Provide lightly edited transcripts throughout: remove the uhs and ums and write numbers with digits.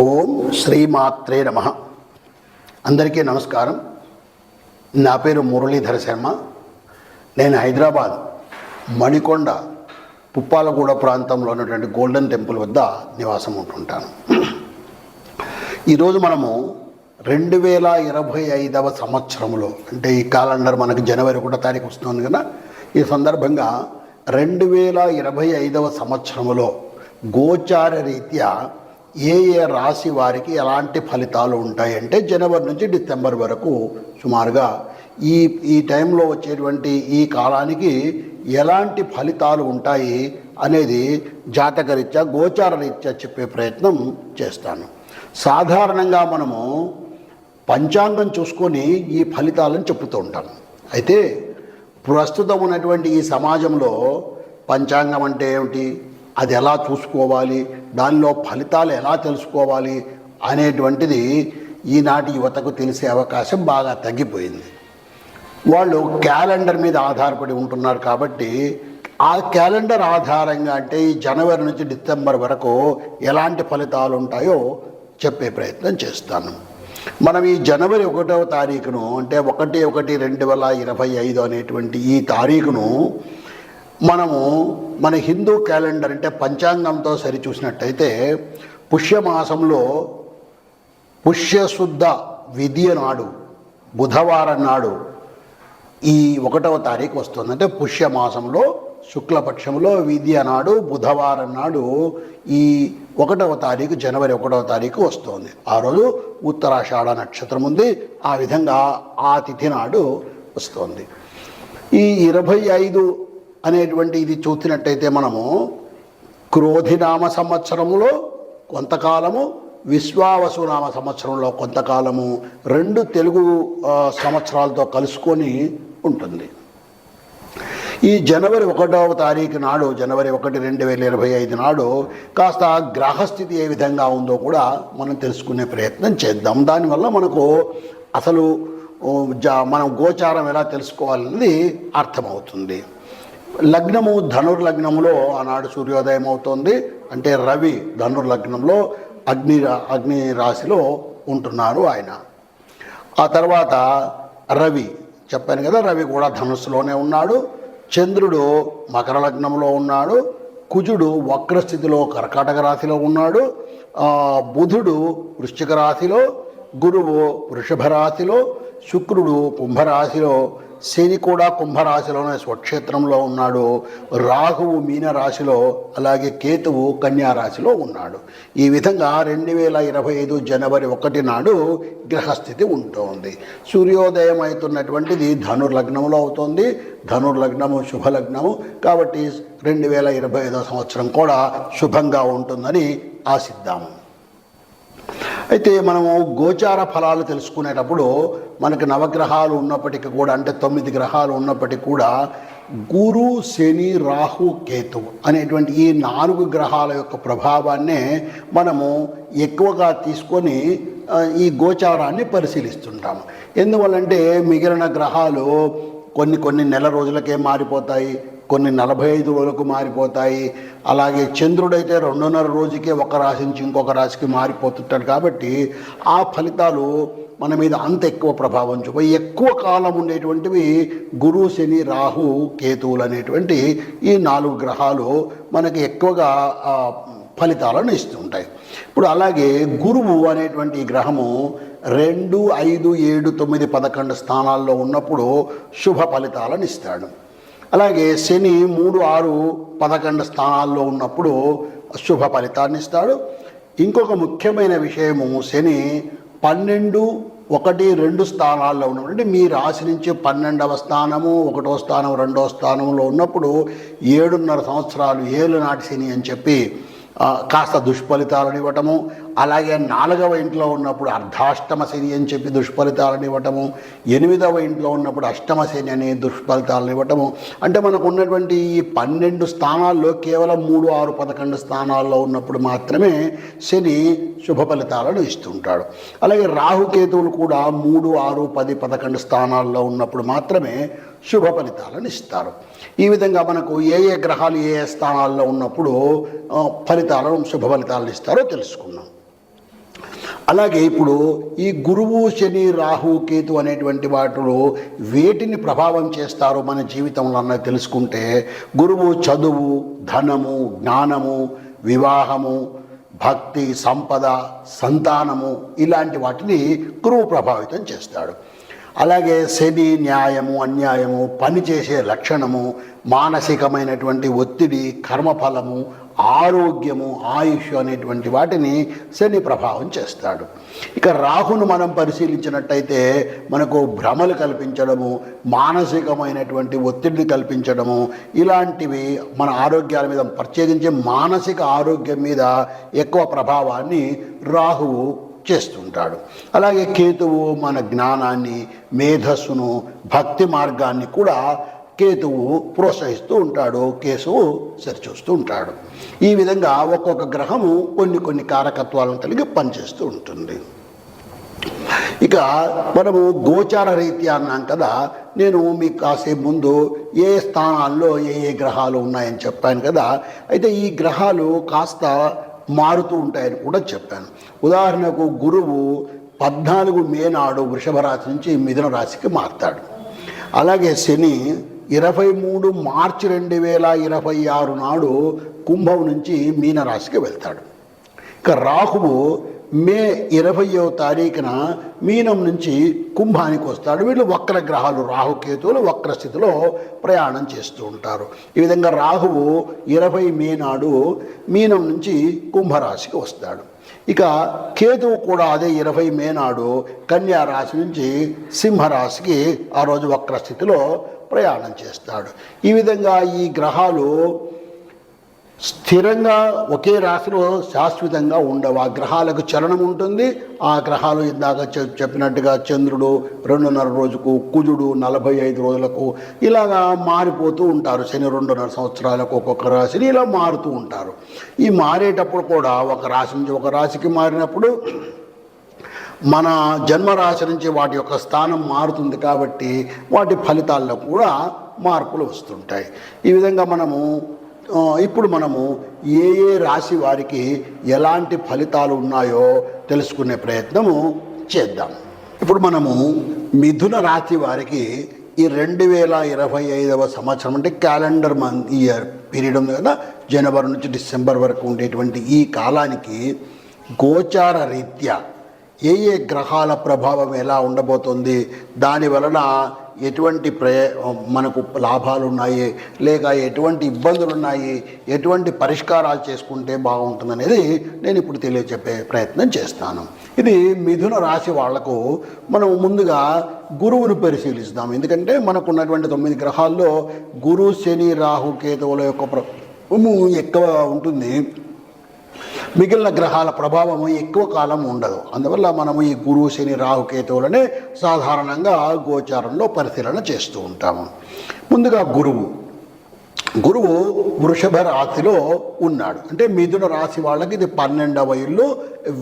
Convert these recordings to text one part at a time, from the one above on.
ఓం శ్రీమాత్రే నమః. అందరికీ నమస్కారం. నా పేరు మురళీధర శర్మ. నేను హైదరాబాద్ మణికొండ పుప్పాలగూడ ప్రాంతంలో ఉన్నటువంటి గోల్డెన్ టెంపుల్ వద్ద నివాసం ఉంటుంటాను. ఈరోజు మనము 2025వ సంవత్సరంలో, అంటే ఈ క్యాలెండర్ మనకు జనవరి 1వ తారీఖు వస్తుంది కదా, ఈ సందర్భంగా 2025వ సంవత్సరంలో గోచార రీత్యా ఏ రాశి వారికి ఎలాంటి ఫలితాలు ఉంటాయంటే జనవరి నుంచి డిసెంబర్ వరకు సుమారుగా ఈ టైంలో వచ్చేటువంటి ఈ కాలానికి ఎలాంటి ఫలితాలు ఉంటాయి అనేది జాతకరీత్యా గోచార రీత్యా చెప్పే ప్రయత్నం చేస్తాను. సాధారణంగా మనము పంచాంగం చూసుకొని ఈ ఫలితాలను చెప్తూ ఉంటాం. అయితే ప్రస్తుతం ఉన్నటువంటి ఈ సమాజంలో పంచాంగం అంటే ఏమిటి, అది ఎలా చూసుకోవాలి, దానిలో ఫలితాలు ఎలా తెలుసుకోవాలి అనేటువంటిది ఈనాటి యువతకు తెలిసే అవకాశం బాగా తగ్గిపోయింది. వాళ్ళు క్యాలెండర్ మీద ఆధారపడి ఉంటున్నారు. కాబట్టి ఆ క్యాలెండర్ ఆధారంగా అంటే ఈ జనవరి నుంచి డిసెంబర్ వరకు ఎలాంటి ఫలితాలు ఉంటాయో చెప్పే ప్రయత్నం చేస్తాను. మనం ఈ జనవరి 1వ తారీఖును, అంటే 1/1/2025 అనేటువంటి ఈ తారీఖును మనము మన హిందూ క్యాలెండర్ అంటే పంచాంగంతో సరిచూసినట్టయితే పుష్యమాసంలో పుష్యశుద్ధ విధియ నాడు బుధవారం నాడు ఈ 1వ తారీఖు వస్తుంది. అంటే పుష్యమాసంలో శుక్లపక్షంలో విధియ నాడు బుధవారం నాడు ఈ 1వ తారీఖు జనవరి 1వ తారీఖు వస్తుంది. ఆ రోజు ఉత్తరాషాఢ నక్షత్రం ఉంది. ఆ విధంగా ఆ తిథి నాడు వస్తుంది. ఈ 25 అనేటువంటి ఇది చూసినట్టయితే మనము క్రోధినామ సంవత్సరంలో కొంతకాలము, విశ్వావసునామ సంవత్సరంలో కొంతకాలము, 2 తెలుగు సంవత్సరాలతో కలుసుకొని ఉంటుంది. ఈ జనవరి 1వ తారీఖు నాడు, జనవరి 1, 2025 నాడు కాస్త గ్రహస్థితి ఏ విధంగా ఉందో కూడా మనం తెలుసుకునే ప్రయత్నం చేద్దాం. దానివల్ల మనకు అసలు మనం గోచారం ఎలా తెలుసుకోవాలన్నది అర్థమవుతుంది. లగ్నము ధనుర్లగ్నంలో ఆనాడు సూర్యోదయం అవుతోంది. అంటే రవి ధనుర్లగ్నంలో అగ్ని రాశిలో ఉంటున్నారు ఆయన. ఆ తర్వాత రవి చెప్పాను కదా, రవి కూడా ధనుస్సులోనే ఉన్నాడు. చంద్రుడు మకర లగ్నంలో ఉన్నాడు. కుజుడు వక్రస్థితిలో కర్కాటక రాశిలో ఉన్నాడు. బుధుడు వృశ్చిక రాశిలో, గురువు వృషభ రాశిలో, శుక్రుడు కుంభరాశిలో, శని కూడా కుంభరాశిలోనే స్వక్షేత్రంలో ఉన్నాడు. రాహువు మీనరాశిలో, అలాగే కేతువు కన్యారాశిలో ఉన్నాడు. ఈ విధంగా 2025 జనవరి 1 నాడు గ్రహస్థితి ఉంటుంది. సూర్యోదయం అవుతున్నటువంటిది ధనుర్లగ్నంలో అవుతుంది. ధనుర్లగ్నము శుభలగ్నము కాబట్టి 2025 సంవత్సరం కూడా శుభంగా ఉంటుందని ఆశిద్దాము. అయితే మనము గోచార ఫలాలు తెలుసుకునేటప్పుడు మనకు నవగ్రహాలు ఉన్నప్పటికీ కూడా, అంటే 9 గ్రహాలు ఉన్నప్పటికీ కూడా గురు, శని, రాహు, కేతు అనేటువంటి ఈ 4 గ్రహాల యొక్క ప్రభావాన్నే మనము ఎక్కువగా తీసుకొని ఈ గోచారాన్ని పరిశీలిస్తుంటాము. ఎందువల్లంటే మిగిలిన గ్రహాలు కొన్ని నెల రోజులకే మారిపోతాయి, కొన్ని 45 రోజులకు మారిపోతాయి. అలాగే చంద్రుడైతే 2.5 రోజుకే ఒక రాశి నుంచి ఇంకొక రాశికి మారిపోతుంటాడు. కాబట్టి ఆ ఫలితాలు మన మీద అంత ఎక్కువ ప్రభావం చూపి ఎక్కువ కాలం ఉండేటువంటివి గురు, శని, రాహు, కేతువులు అనేటువంటి ఈ 4 గ్రహాలు మనకి ఎక్కువగా ఫలితాలను ఇస్తుంటాయి. ఇప్పుడు అలాగే గురువు అనేటువంటి గ్రహము 2, 5, 7, 9, 11 స్థానాల్లో ఉన్నప్పుడు శుభ ఫలితాలను ఇస్తాడు. అలాగే శని 3, 6, 11 స్థానాల్లో ఉన్నప్పుడు శుభ ఫలితాన్ని ఇస్తాడు. ఇంకొక ముఖ్యమైన విషయము, శని 12, 1, 2 స్థానాల్లో ఉన్నప్పుడు, అంటే మీ రాశి నుంచి 12వ స్థానము, 1వ స్థానం, 2వ స్థానంలో ఉన్నప్పుడు 7.5 సంవత్సరాలు ఏలునాటి శని అని చెప్పి కాస్త దుష్ఫలితాలను ఇవ్వటము. అలాగే 4వ ఇంట్లో ఉన్నప్పుడు అర్ధాష్టమ శని అని చెప్పి దుష్ఫలితాలను ఇవ్వటము. 8వ ఇంట్లో ఉన్నప్పుడు అష్టమ శని అనే దుష్ఫలితాలను ఇవ్వటము. అంటే మనకు ఉన్నటువంటి ఈ 12 స్థానాల్లో కేవలం 3, 6, 11 స్థానాల్లో ఉన్నప్పుడు మాత్రమే శని శుభ ఫలితాలను ఇస్తుంటాడు. అలాగే రాహుకేతువులు కూడా 3, 6, 10, 11 స్థానాల్లో ఉన్నప్పుడు మాత్రమే శుభ ఫలితాలను ఇస్తారు. ఈ విధంగా మనకు ఏ గ్రహాలు ఏ స్థానాల్లో ఉన్నప్పుడు ఫలితాలను శుభ ఫలితాలను ఇస్తారో తెలుసుకున్నాం. అలాగే ఇప్పుడు ఈ గురువు శని రాహు కేతు అనేటువంటి వాటిలో వేటిని ప్రభావం చేస్తారో మన జీవితంలో అన్నది తెలుసుకుంటే, గురువు చదువు, ధనము, జ్ఞానము, వివాహము, భక్తి, సంపద, సంతానము ఇలాంటి వాటిని గురువు ప్రభావితం చేస్తాడు. అలాగే శని న్యాయము, అన్యాయము, పనిచేసే లక్షణము, మానసికమైనటువంటి ఒత్తిడి, కర్మఫలము, ఆరోగ్యము, ఆయుష్ అనేటువంటి వాటిని శని ప్రభావం చేస్తాడు. ఇక రాహును మనం పరిశీలించినట్టయితే మనకు భ్రమలు కల్పించడము, మానసికమైనటువంటి ఒత్తిడిని కల్పించడము, ఇలాంటివి మన ఆరోగ్యాల మీద, ప్రత్యేకించి మానసిక ఆరోగ్యం మీద ఎక్కువ ప్రభావాన్ని రాహువు చేస్తుంటాడు. అలాగే కేతువు మన జ్ఞానాన్ని, మేధస్సును, భక్తి మార్గాన్ని కూడా కేతువు ప్రోత్సహిస్తూ ఉంటాడు, కేతువు సరిచూస్తూ ఉంటాడు. ఈ విధంగా ఒక్కొక్క గ్రహము కొన్ని కారకత్వాలను కలిగి పనిచేస్తూ ఉంటుంది. ఇక మనము గోచార రీత్యా అన్నాం కదా, నేను మీకు కాసేపు ముందు ఏ స్థానాల్లో ఏ గ్రహాలు ఉన్నాయని చెప్పాను కదా. అయితే ఈ గ్రహాలు కాస్త మారుతూ ఉంటాయని కూడా చెప్పాను. ఉదాహరణకు గురువు 14 మే నాడు వృషభ రాశి నుంచి మిథున రాశికి మారుతాడు. అలాగే శని 23 మార్చి 2026 నాడు కుంభం నుంచి మీనరాశికి వెళ్తాడు. ఇక రాహువు మే 20వ తారీఖున మీనం నుంచి కుంభానికి వస్తాడు. వీళ్ళు వక్ర గ్రహాలు, రాహుకేతువులు వక్ర స్థితిలో ప్రయాణం చేస్తూ ఉంటారు. ఈ విధంగా రాహువు 20 మే నాడు మీనం నుంచి కుంభరాశికి వస్తాడు. ఇక కేతువు కూడా అదే 20 మే నాడు కన్యా రాశి నుంచి సింహరాశికి ఆ రోజు వక్ర స్థితిలో ప్రయాణం చేస్తాడు. ఈ విధంగా ఈ గ్రహాలు స్థిరంగా ఒకే రాశిలో శాశ్వతంగా ఉండవు. ఆ గ్రహాలకు చలనం ఉంటుంది. ఆ గ్రహాలు ఇందాక చెప్పినట్టుగా చంద్రుడు 2.5 రోజుకు, కుజుడు 45 రోజులకు ఇలాగా మారిపోతూ ఉంటారు. శని 2.5 సంవత్సరాలకు ఒక్కొక్క రాశిని ఇలా మారుతూ ఉంటారు. ఈ మారేటప్పుడు కూడా ఒక రాశి నుంచి ఒక రాశికి మారినప్పుడు మన జన్మరాశి నుంచి వాటి యొక్క స్థానం మారుతుంది కాబట్టి వాటి ఫలితాల్లో కూడా మార్పులు వస్తుంటాయి. ఈ విధంగా ఇప్పుడు మనము ఏ రాశి వారికి ఎలాంటి ఫలితాలు ఉన్నాయో తెలుసుకునే ప్రయత్నము చేద్దాం. ఇప్పుడు మనము మిథున రాశి వారికి ఈ 2025వ సంవత్సరం అంటే క్యాలెండర్ ఇయర్ పీరియడ్ ఉంది కదా, జనవరి నుంచి డిసెంబర్ వరకు ఉండేటువంటి ఈ కాలానికి గోచార రీత్యా ఏ గ్రహాల ప్రభావం ఎలా ఉండబోతుంది, దాని వలన ఎటువంటి మనకు లాభాలు ఉన్నాయి, లేక ఎటువంటి ఇబ్బందులు ఉన్నాయి, ఎటువంటి పరిష్కారాలు చేసుకుంటే బాగుంటుందనేది నేను ఇప్పుడు తెలియచెప్పే ప్రయత్నం చేస్తాను. ఇది మిథున రాశి వాళ్లకు మనం ముందుగా గురువును పరిశీలిస్తాం. ఎందుకంటే మనకున్నటువంటి 9 గ్రహాల్లో గురు, శని, రాహు, కేతువుల యొక్క ప్రభావము ఎక్కువ ఉంటుంది. మిగిలిన గ్రహాల ప్రభావము ఎక్కువ కాలం ఉండదు. అందువల్ల మనము ఈ గురు, శని, రాహు, కేతువులనే సాధారణంగా గోచారంలో పరిశీలన చేస్తూ ఉంటాము. ముందుగా గురువు వృషభ రాశిలో ఉన్నాడు. అంటే మిథున రాశి వాళ్ళకి ఇది 12వ ఇల్లు,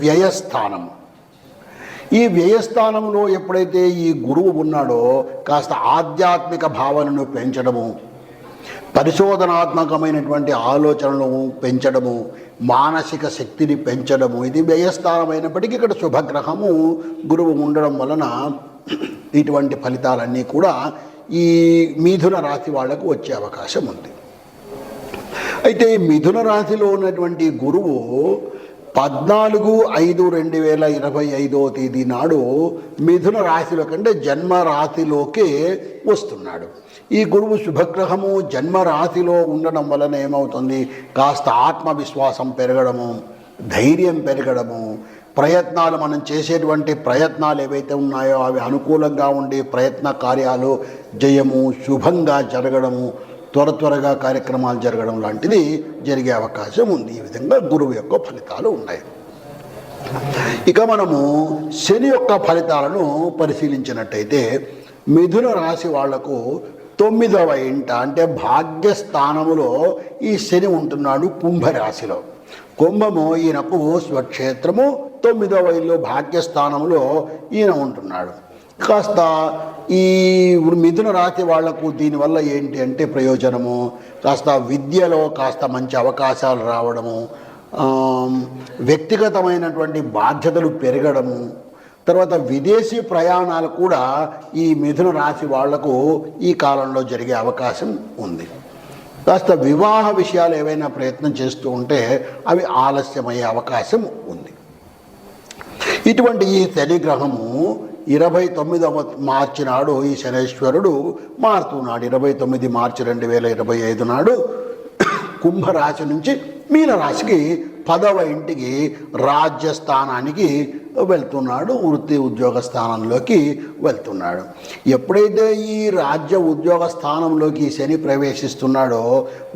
వ్యయస్థానం. ఈ వ్యయస్థానంలో ఎప్పుడైతే ఈ గురువు ఉన్నాడో కాస్త ఆధ్యాత్మిక భావనను పెంచడము, పరిశోధనాత్మకమైనటువంటి ఆలోచనలను పెంచడము, మానసిక శక్తిని పెంచడము, ఇది వ్యయస్థానమైనప్పటికీ ఇక్కడ శుభగ్రహము గురువు ఉండడం వలన ఇటువంటి ఫలితాలన్నీ కూడా ఈ మిథున రాశి వాళ్లకు వచ్చే అవకాశం ఉంది. అయితే ఈ మిథున రాశిలో ఉన్నటువంటి గురువు 14/5/2025 తేదీ నాడు మిథున రాశిలో కంటే జన్మ రాశిలోకే వస్తున్నాడు. ఈ గురువు శుభగ్రహము జన్మ రాశిలో ఉండడం వలన ఏమవుతుంది, కాస్త ఆత్మవిశ్వాసం పెరగడము, ధైర్యం పెరగడము, ప్రయత్నాలు మనం చేసేటువంటి ప్రయత్నాలు ఏవైతే ఉన్నాయో అవి అనుకూలంగా ఉండి ప్రయత్న కార్యాలు జయము, శుభంగా జరగడము, త్వరగా కార్యక్రమాలు జరగడం లాంటిది జరిగే అవకాశం ఉంది. ఈ విధంగా గురువు యొక్క ఫలితాలు ఉన్నాయి. ఇక మనము శని యొక్క ఫలితాలను పరిశీలించినట్టయితే మిథున రాశి వాళ్లకు 9వ ఇంట అంటే భాగ్యస్థానములో ఈ శని ఉంటున్నాడు. కుంభరాశిలో కుంభము ఈయనకు స్వక్షేత్రము, 9వ ఇల్లు భాగ్యస్థానంలో ఈయన ఉంటున్నాడు. కాస్త ఈ మిథున రాశి వాళ్లకు దీనివల్ల ఏంటి అంటే ప్రయోజనము, కాస్త విద్యలో కాస్త మంచి అవకాశాలు రావడము, వ్యక్తిగతమైనటువంటి బాధ్యతలు పెరగడము, తర్వాత విదేశీ ప్రయాణాలు కూడా ఈ మిథున రాశి వాళ్లకు ఈ కాలంలో జరిగే అవకాశం ఉంది. కాస్త వివాహ విషయాలు ఏవైనా ప్రయత్నం చేస్తూ ఉంటే అవి ఆలస్యమయ్యే అవకాశం ఉంది. ఇటువంటి ఈ శని గ్రహము 29వ మార్చి నాడు ఈ శనేశ్వరుడు మారుతున్నాడు. 29 మార్చి 2025 నాడు కుంభరాశి నుంచి మీనరాశికి 10వ ఇంటికి రాజ్యస్థానానికి వెళ్తున్నాడు, వృత్తి ఉద్యోగ స్థానంలోకి వెళ్తున్నాడు. ఎప్పుడైతే ఈ రాజ్య ఉద్యోగ స్థానంలోకి శని ప్రవేశిస్తున్నాడో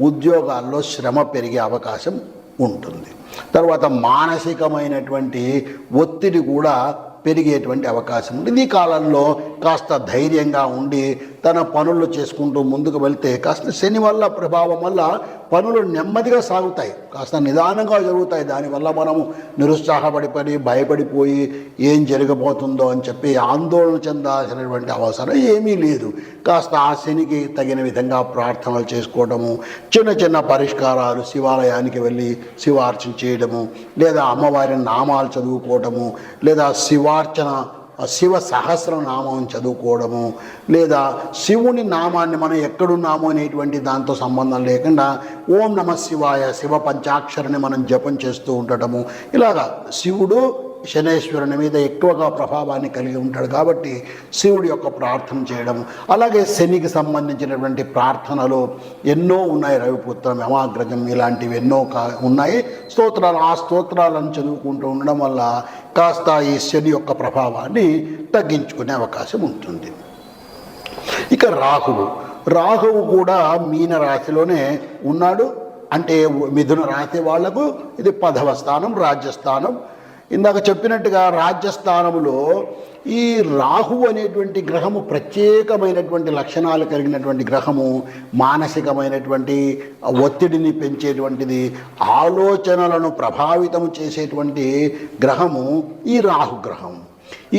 ఉద్యోగాల్లో శ్రమ పెరిగే అవకాశం ఉంటుంది. తర్వాత మానసికమైనటువంటి ఒత్తిడి కూడా పెరిగేటువంటి అవకాశం ఉంది. ఈ కాలంలో కాస్త ధైర్యంగా ఉండి తన పనులు చేసుకుంటూ ముందుకు వెళ్తే కాస్త శని వల్ల ప్రభావం వల్ల పనులు నెమ్మదిగా సాగుతాయి, కాస్త నిదానంగా జరుగుతాయి. దానివల్ల మనము నిరుత్సాహపడి భయపడిపోయి ఏం జరగబోతుందో అని చెప్పి ఆందోళన చెందాల్సినటువంటి అవసరం ఏమీ లేదు. కాస్త ఆ శనికి తగిన విధంగా ప్రార్థనలు చేసుకోవడము, చిన్న చిన్న పరిష్కారాలు, శివాలయానికి వెళ్ళి శివార్చన చేయడము, లేదా అమ్మవారి నామాలు చదువుకోవడము, లేదా శివ సహస్రనామం చదువుకోవడము, లేదా శివుని నామాన్ని మనం ఎక్కడున్నామో అనేటువంటి దాంతో సంబంధం లేకుండా ఓం నమ శివాయ శివ పంచాక్షరిని మనం జపం చేస్తూ ఉండటము. ఇలాగా శివుడు శనేశ్వరుని మీద ఎక్కువగా ప్రభావాన్ని కలిగి ఉంటాడు కాబట్టి శివుడి యొక్క ప్రార్థన చేయడం, అలాగే శనికి సంబంధించినటువంటి ప్రార్థనలు ఎన్నో ఉన్నాయి. రవిపుత్రం, యమాగ్రజం ఇలాంటివి ఎన్నో ఉన్నాయి స్తోత్రాలు. ఆ స్తోత్రాలను చదువుకుంటూ ఉండడం వల్ల కాస్త ఈ శని యొక్క ప్రభావాన్ని తగ్గించుకునే అవకాశం ఉంటుంది. ఇక రాహువు కూడా మీన రాశిలోనే ఉన్నాడు. అంటే మిథున రాశి వాళ్లకు ఇది 10వ స్థానం, రాజ్యస్థానం. ఇందాక చెప్పినట్టుగా రాజ్యస్థానంలో ఈ రాహువు అనేటువంటి గ్రహము ప్రత్యేకమైనటువంటి లక్షణాలు కలిగినటువంటి గ్రహము, మానసికమైనటువంటి ఒత్తిడిని పెంచేటువంటిది, ఆలోచనలను ప్రభావితం చేసేటువంటి గ్రహము ఈ రాహుగ్రహం.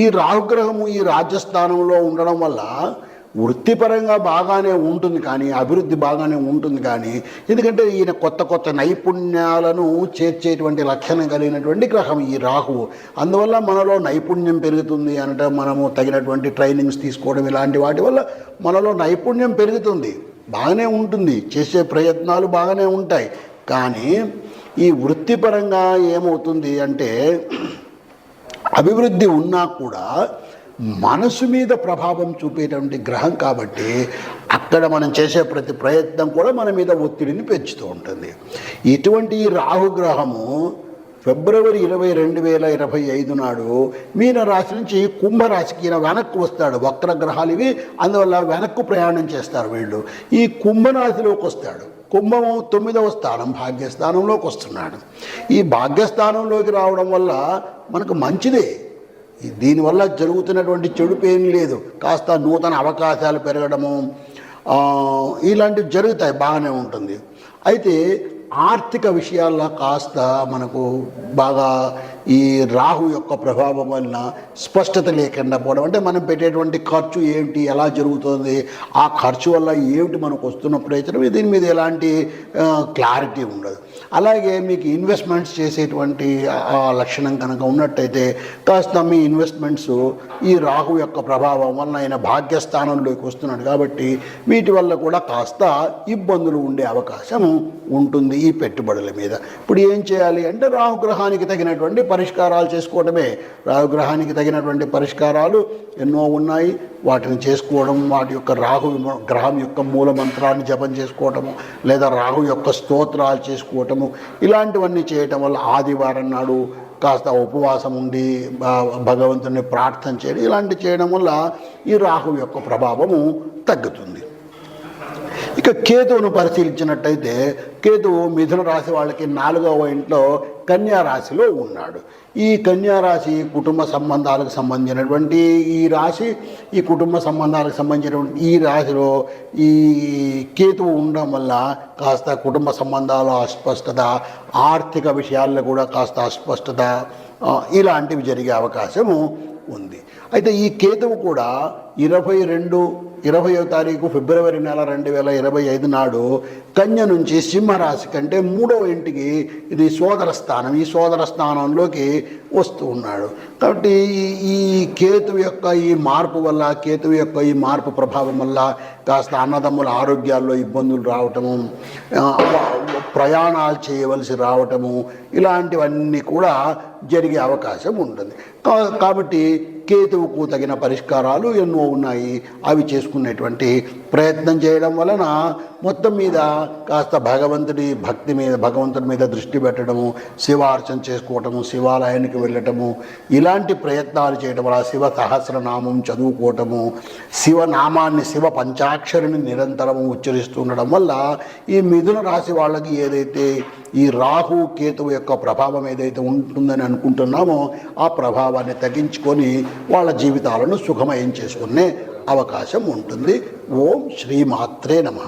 ఈ రాహుగ్రహము ఈ రాజ్యస్థానంలో ఉండడం వల్ల వృత్తిపరంగా బాగానే ఉంటుంది, కానీ అభివృద్ధి బాగానే ఉంటుంది. కానీ ఎందుకంటే ఈయన కొత్త నైపుణ్యాలను చేర్చేటువంటి లక్షణం కలిగినటువంటి గ్రహం ఈ రాహువు. అందువల్ల మనలో నైపుణ్యం పెరుగుతుంది అంటే మనము తగినటువంటి ట్రైనింగ్స్ తీసుకోవడం ఇలాంటి వాటి వల్ల మనలో నైపుణ్యం పెరుగుతుంది, బాగానే ఉంటుంది, చేసే ప్రయత్నాలు బాగానే ఉంటాయి. కానీ ఈ వృత్తిపరంగా ఏమవుతుంది అంటే అభివృద్ధి ఉన్నా కూడా మనసు మీద ప్రభావం చూపేటువంటి గ్రహం కాబట్టి అక్కడ మనం చేసే ప్రతి ప్రయత్నం కూడా మన మీద ఒత్తిడిని పెంచుతూ ఉంటుంది. ఇటువంటి రాహుగ్రహము ఫిబ్రవరి 20, 2025 నాడు మీనరాశి నుంచి కుంభరాశికి ఈయన వెనక్కు వస్తాడు. వక్రగ్రహాలు ఇవి, అందువల్ల వెనక్కు ప్రయాణం చేస్తారు వీళ్ళు. ఈ కుంభరాశిలోకి వస్తాడు. కుంభము 9వ స్థానం, భాగ్యస్థానంలోకి వస్తున్నాడు. ఈ భాగ్యస్థానంలోకి రావడం వల్ల మనకు మంచిదే. దీనివల్ల జరుగుతున్నటువంటి చెడుపు ఏం లేదు. కాస్త నూతన అవకాశాలు పెరగడము ఇలాంటివి జరుగుతాయి, బాగానే ఉంటుంది. అయితే ఆర్థిక విషయాల్లో కాస్త మనకు బాగా ఈ రాహు యొక్క ప్రభావం వలన స్పష్టత లేకుండా పోవడం, అంటే మనం పెట్టేటువంటి ఖర్చు ఏమిటి, ఎలా జరుగుతుంది, ఆ ఖర్చు వల్ల ఏమిటి మనకు వస్తున్న ప్రయోజనం, దీని మీద ఎలాంటి క్లారిటీ ఉండదు. అలాగే మీకు ఇన్వెస్ట్మెంట్స్ చేసేటువంటి ఆ లక్షణం కనుక ఉన్నట్టయితే కాస్త మీ ఇన్వెస్ట్మెంట్స్ ఈ రాహు యొక్క ప్రభావం వలన ఆయన భాగ్యస్థానంలోకి వస్తున్నాడు కాబట్టి వీటి వల్ల కూడా కాస్త ఇబ్బందులు ఉండే అవకాశం ఉంటుంది ఈ పెట్టుబడుల మీద. ఇప్పుడు ఏం చేయాలి అంటే రాహుగ్రహానికి తగినటువంటి పరిష్కారాలు చేసుకోవడమే. రాహుగ్రహానికి తగినటువంటి పరిష్కారాలు ఎన్నో ఉన్నాయి, వాటిని చేసుకోవడం, వాటి యొక్క రాహు గ్రహం యొక్క మూల మంత్రాన్ని జపం చేసుకోవటము, లేదా రాహు యొక్క స్తోత్రాలు చేసుకోవటము, ఇలాంటివన్నీ చేయటం వల్ల ఆదివారం నాడు కాస్త ఉపవాసం ఉండి భగవంతుని ప్రార్థన చేయడం, ఇలాంటి చేయడం వల్ల ఈ రాహు యొక్క ప్రభావము తగ్గుతుంది. ఇక కేతువును పరిశీలించినట్టయితే కేతువు మిథున రాశి వాళ్ళకి 4వ ఇంట్లో కన్యా రాశిలో ఉన్నాడు. ఈ కన్యా రాశి కుటుంబ సంబంధాలకు సంబంధించినటువంటి ఈ రాశి, ఈ కుటుంబ సంబంధాలకు సంబంధించినటువంటి ఈ రాశిలో ఈ కేతువు ఉండడం వల్ల కాస్త కుటుంబ సంబంధాల అస్పష్టత, ఆర్థిక విషయాల్లో కూడా కాస్త అస్పష్టత ఇలాంటివి జరిగే అవకాశము ఉంది. అయితే ఈ కేతువు కూడా 22 20వ తారీఖు ఫిబ్రవరి నెల 2025 నాడు కన్య నుంచి సింహరాశి కంటే 3వ ఇంటికి ఇది సోదర స్థానం, ఈ సోదర స్థానంలోకి వస్తూ ఉన్నాడు. కాబట్టి ఈ కేతువు యొక్క ఈ మార్పు వల్ల, కేతువు యొక్క ఈ మార్పు ప్రభావం వల్ల కాస్త అన్నదమ్ముల ఆరోగ్యాల్లో ఇబ్బందులు రావటము, ప్రయాణాలు చేయవలసి రావటము, ఇలాంటివన్నీ కూడా జరిగే అవకాశం ఉంటుంది. కాబట్టి కేతువుకు తగిన పరిష్కారాలు ఎన్నో ఉన్నాయి. అవి చేసుకునేటువంటి ప్రయత్నం చేయడం వలన మొత్తం మీద కాస్త భగవంతుడి మీద దృష్టి పెట్టడము, శివార్చన చేసుకోవటము, శివాలయానికి వెళ్ళటము, ఇలాంటి ప్రయత్నాలు చేయడం వల్ల శివ సహస్రనామం చదువుకోవటము, శివనామాన్ని, శివ పంచాక్షరిని నిరంతరము ఉచ్చరిస్తుండడం వల్ల ఈ మిథున రాశి వాళ్ళకి ఏదైతే ఈ రాహు కేతువు యొక్క ప్రభావం ఏదైతే ఉంటుందని అనుకుంటున్నామో ఆ ప్రభావాన్ని తగ్గించుకొని వాళ్ళ జీవితాలను సుఖమయం చేసుకునే అవకాశం ఉంటుంది. ఓం శ్రీమాత్రే నమః.